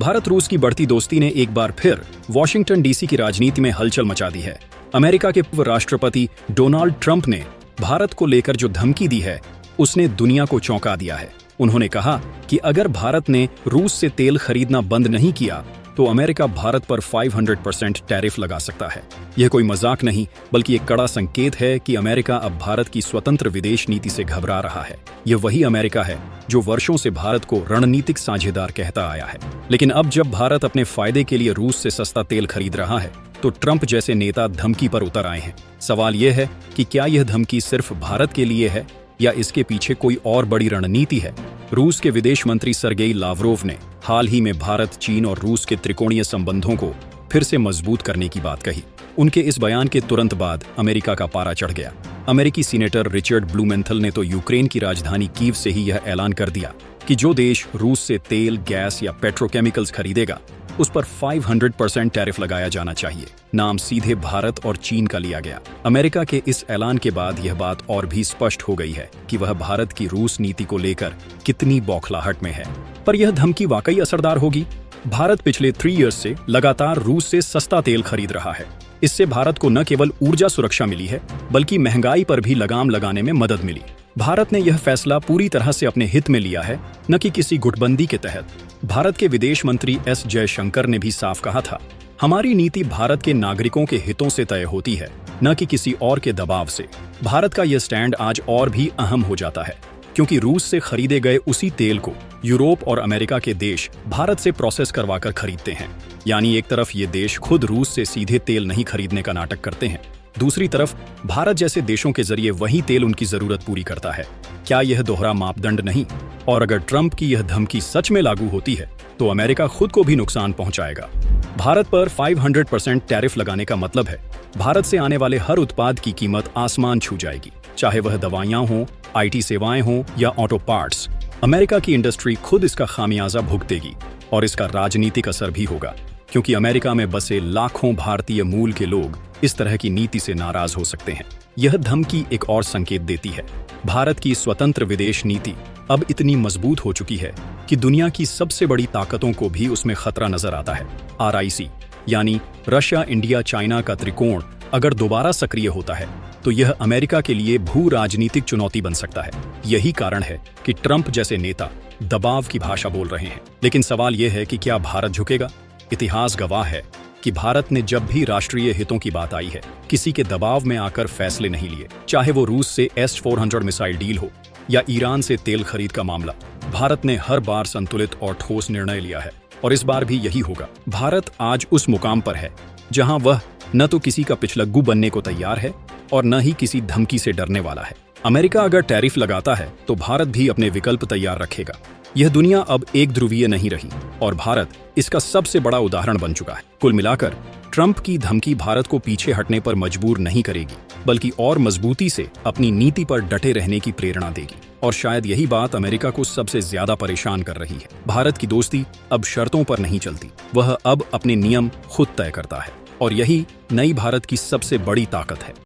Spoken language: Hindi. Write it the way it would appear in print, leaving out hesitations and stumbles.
भारत रूस की बढ़ती दोस्ती ने एक बार फिर वॉशिंगटन डीसी की राजनीति में हलचल मचा दी है। अमेरिका के पूर्व राष्ट्रपति डोनाल्ड ट्रंप ने भारत को लेकर जो धमकी दी है, उसने दुनिया को चौंका दिया है। उन्होंने कहा कि अगर भारत ने रूस से तेल खरीदना बंद नहीं किया तो अमेरिका भारत पर 500% टैरिफ लगा सकता है। यह कोई मजाक नहीं, बल्कि एक कड़ा संकेत है कि अमेरिका अब भारत की स्वतंत्र विदेश नीति से घबरा रहा है। यह वही अमेरिका है जो वर्षों से भारत को रणनीतिक साझेदार कहता आया है। लेकिन अब जब भारत अपने फायदे के लिए रूस से सस्ता तेल खरीद रहा है, तो ट्रंप जैसे नेता धमकी पर उतर आए हैं। सवाल यह है कि क्या यह धमकी सिर्फ भारत के लिए है या इसके पीछे कोई और बड़ी रणनीति है। रूस के विदेश मंत्री सर्गेई लावरोव ने हाल ही में भारत, चीन और रूस के त्रिकोणीय संबंधों को फिर से मजबूत करने की बात कही। उनके इस बयान के तुरंत बाद अमेरिका का पारा चढ़ गया। अमेरिकी सीनेटर रिचर्ड ब्लूमेंथल ने तो यूक्रेन की राजधानी कीव से ही यह ऐलान कर दिया कि जो देश रूस से तेल, गैस या पेट्रोकेमिकल्स खरीदेगा, उस पर 500% टैरिफ लगाया जाना चाहिए। नाम सीधे भारत और चीन का लिया गया। अमेरिका के इस ऐलान के बाद यह बात और भी स्पष्ट हो गई है कि वह भारत की रूस नीति को लेकर कितनी बौखलाहट में है। पर यह धमकी वाकई असरदार होगी? भारत पिछले 3 इयर्स से लगातार रूस से सस्ता तेल खरीद रहा है। इससे भारत को न केवल ऊर्जा सुरक्षा मिली है, बल्कि महंगाई पर भी लगाम लगाने में मदद मिली। भारत ने यह फैसला पूरी तरह से अपने हित में लिया है, न कि किसी गुटबंदी के तहत। भारत के विदेश मंत्री एस जयशंकर ने भी साफ कहा था, हमारी नीति भारत के नागरिकों के हितों से तय होती है, न कि किसी और के दबाव से। भारत का यह स्टैंड आज और भी अहम हो जाता है, क्योंकि रूस से खरीदे गए उसी तेल को यूरोप और अमेरिका के देश भारत से प्रोसेस करवाकर खरीदते हैं। यानी एक तरफ ये देश खुद रूस से सीधे तेल नहीं खरीदने का नाटक करते हैं, दूसरी तरफ भारत जैसे देशों के जरिए वही तेल उनकी जरूरत पूरी करता है। क्या यह दोहरा मापदंड नहीं? और अगर ट्रंप की यह धमकी सच में लागू होती है, तो अमेरिका खुद को भी नुकसान पहुंचाएगा। भारत पर 500% टैरिफ लगाने का मतलब है भारत से आने वाले हर उत्पाद की कीमत आसमान छू जाएगी, चाहे वह दवाइयां हों, IT सेवाएं हों या ऑटो पार्ट्स। अमेरिका की इंडस्ट्री खुद इसका खामियाजा भुगतेगी और इसका राजनीतिक असर भी होगा, क्योंकि अमेरिका में बसे लाखों भारतीय मूल के लोग इस तरह की नीति से नाराज हो सकते हैं। यह धमकी एक और संकेत देती है, भारत की स्वतंत्र विदेश नीति अब इतनी मजबूत हो चुकी है कि दुनिया की सबसे बड़ी ताकतों को भी उसमें खतरा नजर आता है। RIC यानी रशिया, इंडिया, चाइना का त्रिकोण अगर दोबारा सक्रिय होता है, तो यह अमेरिका के लिए भू राजनीतिक चुनौती बन सकता है। यही कारण है कि ट्रंप जैसे नेता दबाव की भाषा बोल रहे हैं। लेकिन सवाल यह है कि क्या भारत झुकेगा? इतिहास गवाह है कि भारत ने जब भी राष्ट्रीय हितों की बात आई है, किसी के दबाव में आकर फैसले नहीं लिए। चाहे वो रूस से S-400 मिसाइल डील हो या ईरान से तेल खरीद का मामला, भारत ने हर बार संतुलित और ठोस निर्णय लिया है, और इस बार भी यही होगा। भारत आज उस मुकाम पर है जहां वह न तो किसी का पिछलग्गू बनने को तैयार है और न ही किसी धमकी से डरने वाला है। अमेरिका अगर टैरिफ लगाता है, तो भारत भी अपने विकल्प तैयार रखेगा। यह दुनिया अब एक ध्रुवीय नहीं रही और भारत इसका सबसे बड़ा उदाहरण बन चुका है। कुल मिलाकर ट्रंप की धमकी भारत को पीछे हटने पर मजबूर नहीं करेगी, बल्कि और मजबूती से अपनी नीति पर डटे रहने की प्रेरणा देगी। और शायद यही बात अमेरिका को सबसे ज्यादा परेशान कर रही है। भारत की दोस्ती अब शर्तों पर नहीं चलती, वह अब अपने नियम खुद तय करता है, और यही नई भारत की सबसे बड़ी ताकत है।